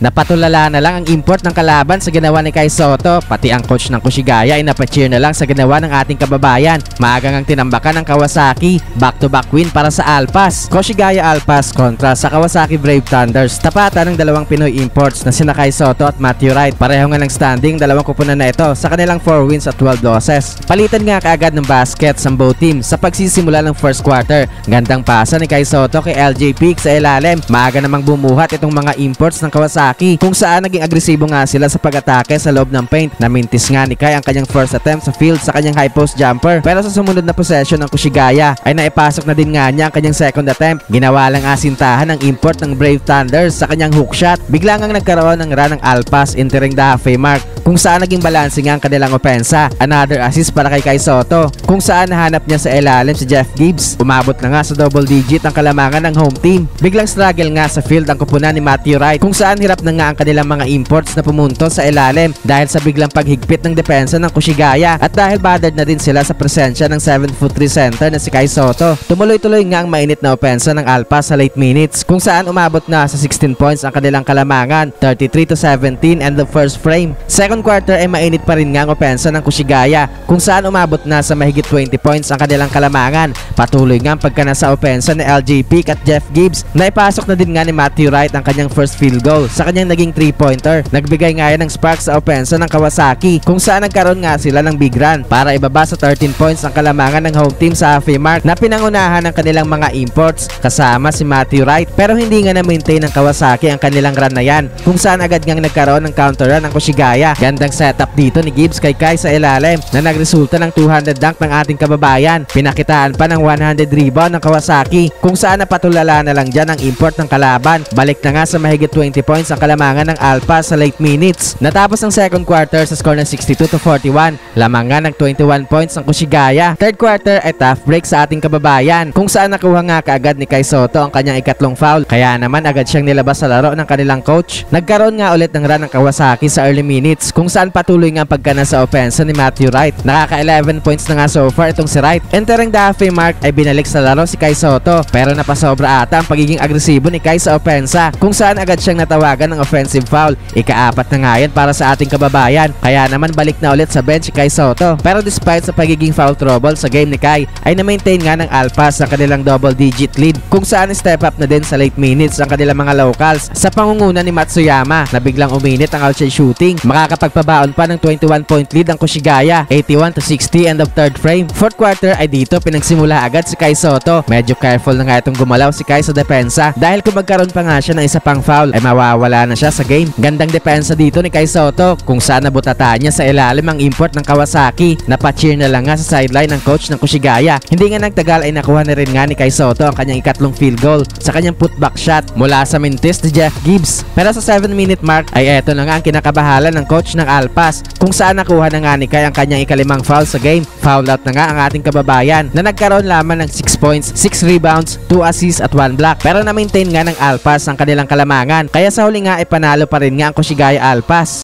Napatulala na lang ang import ng kalaban sa ginawa ni Kai Sotto, pati ang coach ng Koshigaya ay napacheer na lang sa ginawa ng ating kababayan. Maagang ang tinambakan ng Kawasaki, back-to-back win para sa Alpas. Koshigaya Alpas kontra sa Kawasaki Brave Thunders. Tapatan ng dalawang Pinoy imports na sina Kai Sotto at Matthew Wright. Pareho nga ng standing dalawang kupunan na ito sa kanilang 4 wins at 12 losses. Palitan nga kaagad ng basket sa both teams sa pagsisimula ng first quarter. Gandang pasa ni Kai Sotto kay LJ Peak sa ilalim. Maaga namang bumuhat itong mga imports ng Kawasaki kung saan naging agresibo nga sila sa pag-atake sa loob ng paint. Namintis nga ni Kai ang kanyang first attempt sa field sa kanyang high post jumper, pero sa sumunod na possession ng Koshigaya ay naipasok na din nga niya ang kanyang second attempt. Ginawa lang asintahan ng import ng Brave Thunders sa kanyang hook shot. Bigla ngang nagkaroon ng run ng Alpas entering the halfway mark kung saan naging balancing ang kanilang opensa. Another assist para kay Kai Sotto kung saan nahanap niya sa ilalim si Jeff Gibbs. Umabot na nga sa double digit ang kalamangan ng home team. Biglang struggle nga sa field ang kupunan ni Matthew Wright kung saan hirap na nga ang kanilang mga imports na pumunto sa ilalim dahil sa biglang paghigpit ng depensa ng Koshigaya at dahil bothered na din sila sa presensya ng 7'3" center na si Kai Sotto. Tumuloy-tuloy nga ang mainit na opensa ng Alpas sa late minutes kung saan umabot na sa 16 points ang kanilang kalamangan, 33-17 and the first frame. Second quarter ay mainit pa rin nga ang opensa ng Koshigaya kung saan umabot na sa mahigit 20 points ang kanilang kalamangan. Patuloy nga ang pagkanasa opensa ni LJ Peak at Jeff Gibbs. Naipasok na din nga ni Matthew Wright ang kanyang first field goal sa kanyang naging 3-pointer. Nagbigay nga yan ng spark sa opensa ng Kawasaki kung saan nagkaroon nga sila ng big run para ibaba sa 13 points ang kalamangan ng home team sa halfway mark na pinangunahan ng kanilang mga imports kasama si Matthew Wright, pero hindi nga na-maintain ng Kawasaki ang kanilang run na yan kung saan agad ngang nagkaroon ng counter run ng Koshigaya. Gandang setup dito ni Gibbs kay Kai sa ilalim na nagresulta ng 200 dunk ng ating kababayan. Pinakitaan pa ng 100 rebound ng Kawasaki kung saan napatulala na lang dyan ang import ng kalaban. Balik na nga sa mahigit 20 points ang kalamangan ng Alpas sa late minutes. Natapos ang second quarter sa score ng 62-41. Lamang nga ng 21 points ang Koshigaya. Third quarter ay tough break sa ating kababayan kung saan nakuha nga kaagad ni Kai Sotto ang kanyang ikatlong foul. Kaya naman agad siyang nilabas sa laro ng kanilang coach. Nagkaroon nga ulit ng run ng Kawasaki sa early minutes kung saan patuloy nga pagkana sa opensa ni Matthew Wright. Nakaka-11 points na nga so far itong si Wright. Entering the halfway mark ay binalik sa laro si Kai Sotto pero napasobra ata ang pagiging agresibo ni Kai sa opensa kung saan agad siyang natawagan ng offensive foul. Ika-4 na nga yan para sa ating kababayan. Kaya naman balik na ulit sa bench si Kai Sotto. Pero despite sa pagiging foul trouble sa game ni Kai ay na-maintain nga ng Alpas ang kanilang double digit lead kung saan step up na din sa late minutes ang kanilang mga locals sa pangunguna ni Matsuyama na biglang uminit ang outside shooting. Makakapagpabaon pa ng 21 point lead ang Koshigaya, 81-60 end of third frame. Fourth quarter ay dito pinagsimula agad si Kai Sotto. Medyo careful na nga itong gumalaw si Kai sa depensa dahil kung magkaroon pa nga siya ng isa pang foul ay mawawala na siya sa game. Gandang depensa dito ni Kai Sotto kung saan nabutata niya sa ilalim ang import ng Kawasaki. Napacheer na lang nga sa sideline ng coach ng Koshigaya. Hindi nga nagtagal ay nakuha na rin nga ni Kai Sotto ang kanyang ikatlong field goal sa kanyang putback shot mula sa mintis ni Jeff Gibbs. Pero sa 7-minute mark ay eto na nga ang kinakabahala ng coach ng Alpas kung saan nakuha na nga ni Kai ang kanyang ikalimang foul sa game. Foul out na nga ang ating kababayan na nagkaroon lamang ng 6 points, 6 rebounds, 2 assists at 1 block. Pero na-maintain nga ng Alpas ang kanilang kalamangan kaya sa huli nga ay panalo pa rin nga ang Koshigaya Alpas.